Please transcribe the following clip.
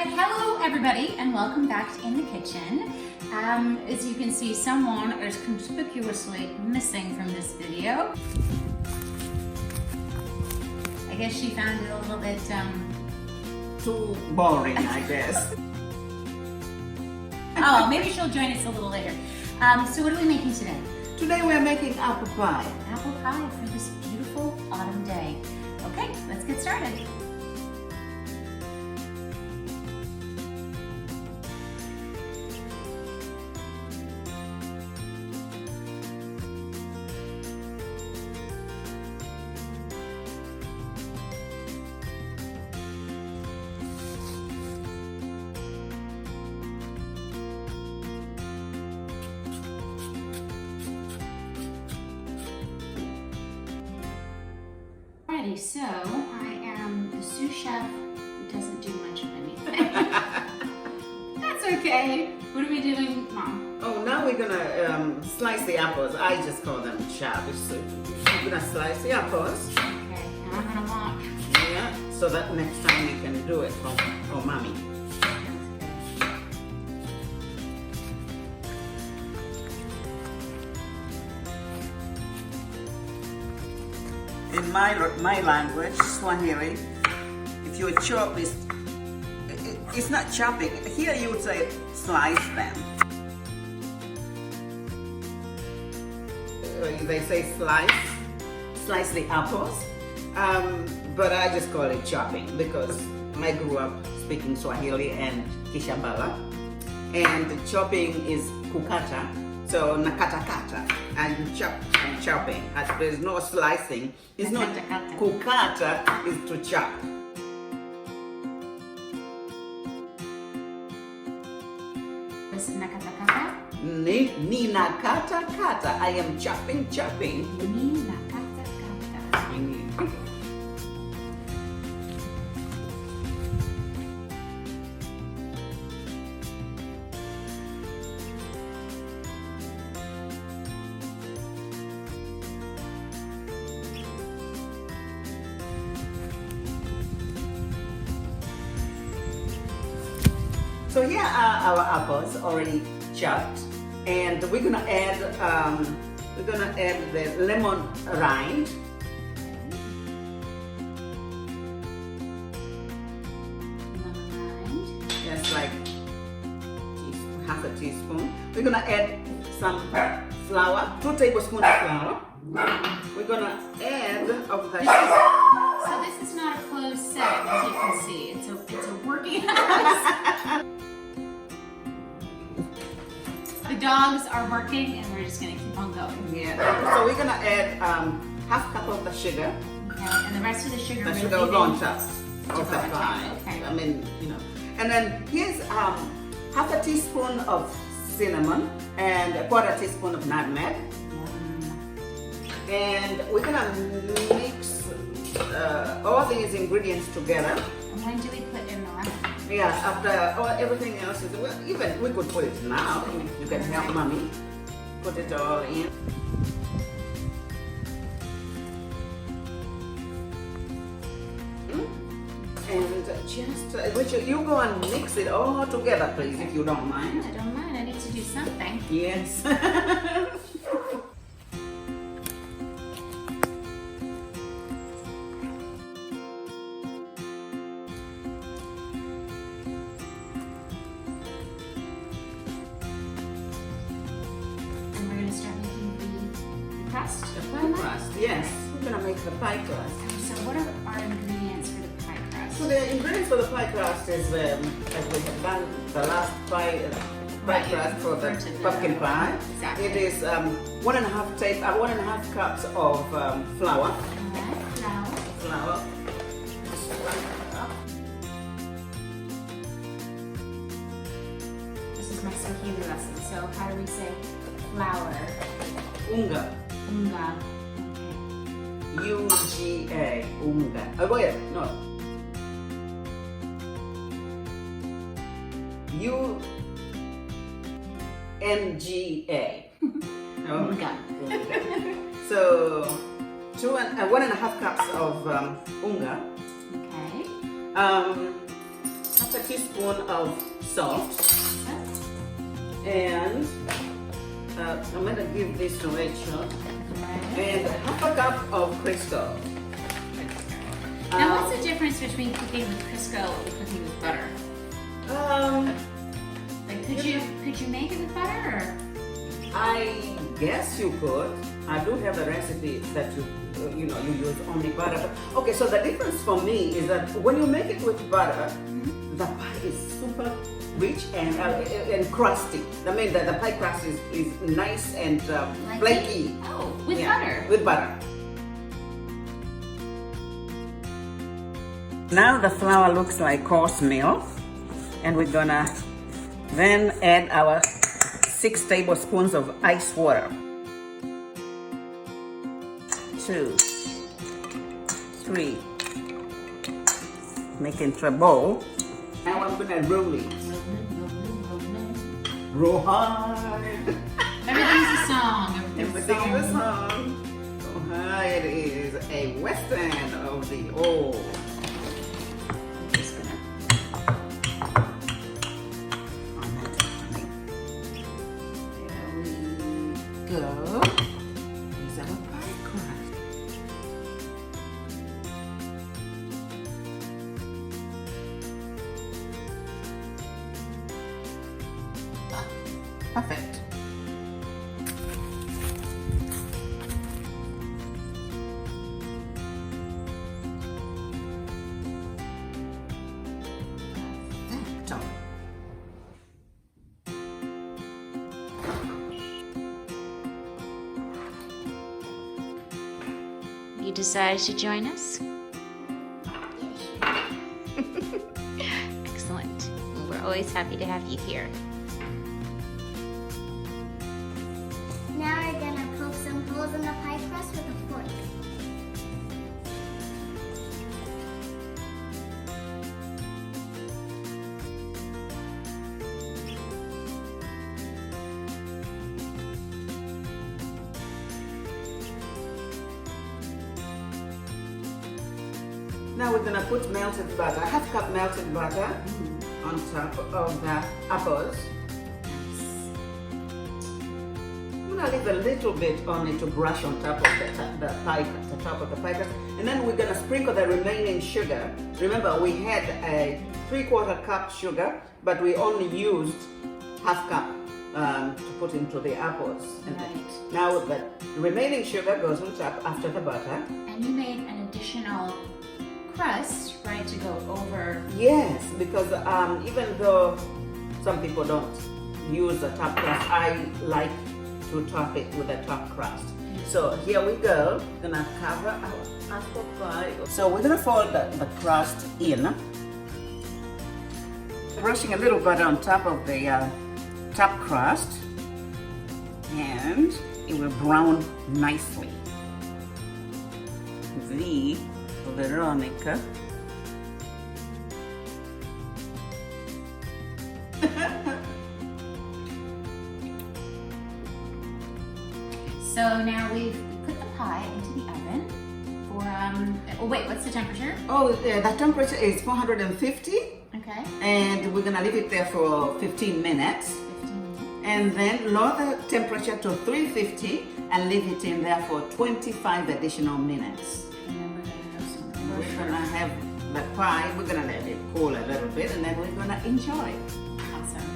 Right, hello everybody and welcome back to In the Kitchen. As you can see, someone is conspicuously missing from this video. I guess she found it a little bit too boring, I guess. Oh, maybe she'll join us a little later. So what are we making today? Today we're making apple pie. Apple pie for this beautiful autumn day. Okay, let's get started. Alrighty, so I am the sous chef who doesn't do much of anything. That's okay. What are we doing, Mom? Oh, now we're gonna slice the apples. I just call them chops. So we're gonna slice the apples. Okay, and I'm gonna watch. Yeah, so that next time you can do it for mommy. In my language, Swahili, if you chop this, it's not chopping. Here you would say slice them. They say slice the apples, but I just call it chopping because I grew up speaking Swahili and Kishambala, and chopping is kukata. So nakatakata, and chopping. There's no slicing. It's not kukata, is to chop. This is nakatakata? Ni nakata. I am chopping. Ni nakatakata. So here are our apples already chopped, and we're gonna add the lemon rind. Just like half a teaspoon. We're gonna add some flour, 2 tablespoons of flour. We're gonna add of the. So this is not a closed set, as you can see. It's a working house. The dogs are working, and we're just gonna keep on going. Yeah. So we're gonna add half cup of the sugar. Okay. And the rest of the sugar. The sugar will go on top of the on top. pie. Okay. I mean, you know. And then here's half a teaspoon of cinnamon and a 1/4 teaspoon of nutmeg. And we're gonna mix all these ingredients together. And when do we put in the lemon? Yeah, after everything else is, well, even we could put it now. You can help mommy put it all in. And just, you go and mix it all together, please, if you don't mind. I don't mind. I need to do something. Yes. Crust? The pie crust, yes. We're gonna make the pie crust. So what are our ingredients for the pie crust? So the ingredients for the pie crust is, as we have done the last pie crust for the pumpkin pie. Exactly. It is 1.5 cups of flour. Flour. This is my Swahili lesson. So how do we say flour? Unga. Unga. U-G-A. Unga. Oh wait, no. U-N-G-A. Unga. So 1.5 cups of unga. Okay. How just a teaspoon of salt. And I'm gonna give this to Rachel. And half a cup of Crisco. Now, what's the difference between cooking with Crisco and cooking with butter? Like, could you make it with butter? Or? I guess you could. I do have a recipe that you use only butter. Okay, so the difference for me is that when you make it with butter, the pie is super rich and crusty. I mean, the pie crust is nice and flaky. Oh, with butter. With butter. Now the flour looks like coarse milk, and we're gonna then add our 6 tablespoons of ice water. 2, 3. Make into a bowl. Now I'm gonna roll it. Roll hard. Everything's a song. Everything is a song. Roll hard. It is a western of the old. Just gonna. There we go. Here's our pie crust. Perfect. Perfecto. You decided to join us? Excellent. Well, we're always happy to have you here. Now we're gonna poke some holes in the pie crust with a fork. Now we're gonna put melted butter, half cup melted butter on top of the apples. I'm gonna leave a little bit on it to brush on top of the top of the pie crust, and then we're gonna sprinkle the remaining sugar. Remember, we had a 3/4 cup sugar, but we only used half cup to put into the apples. And Right. now the remaining sugar goes on top after the butter. And you made an additional crust, right, to go over. Yes, because even though some people don't use the top crust, I like to top it with the top crust. So here we go. Gonna cover our apple pie. So we're gonna fold the crust in, brushing a little butter on top of the top crust, and it will brown nicely. Veronica. So now we've put the pie into the oven for, oh wait, what's the temperature? Oh, the temperature is 450, Okay. and we're gonna leave it there for 15 minutes. 15 minutes. And then lower the temperature to 350 and leave it in there for 25 additional minutes. And then we're gonna have some We're gonna have the pie, we're gonna let it cool a little bit, and then we're gonna enjoy. Awesome.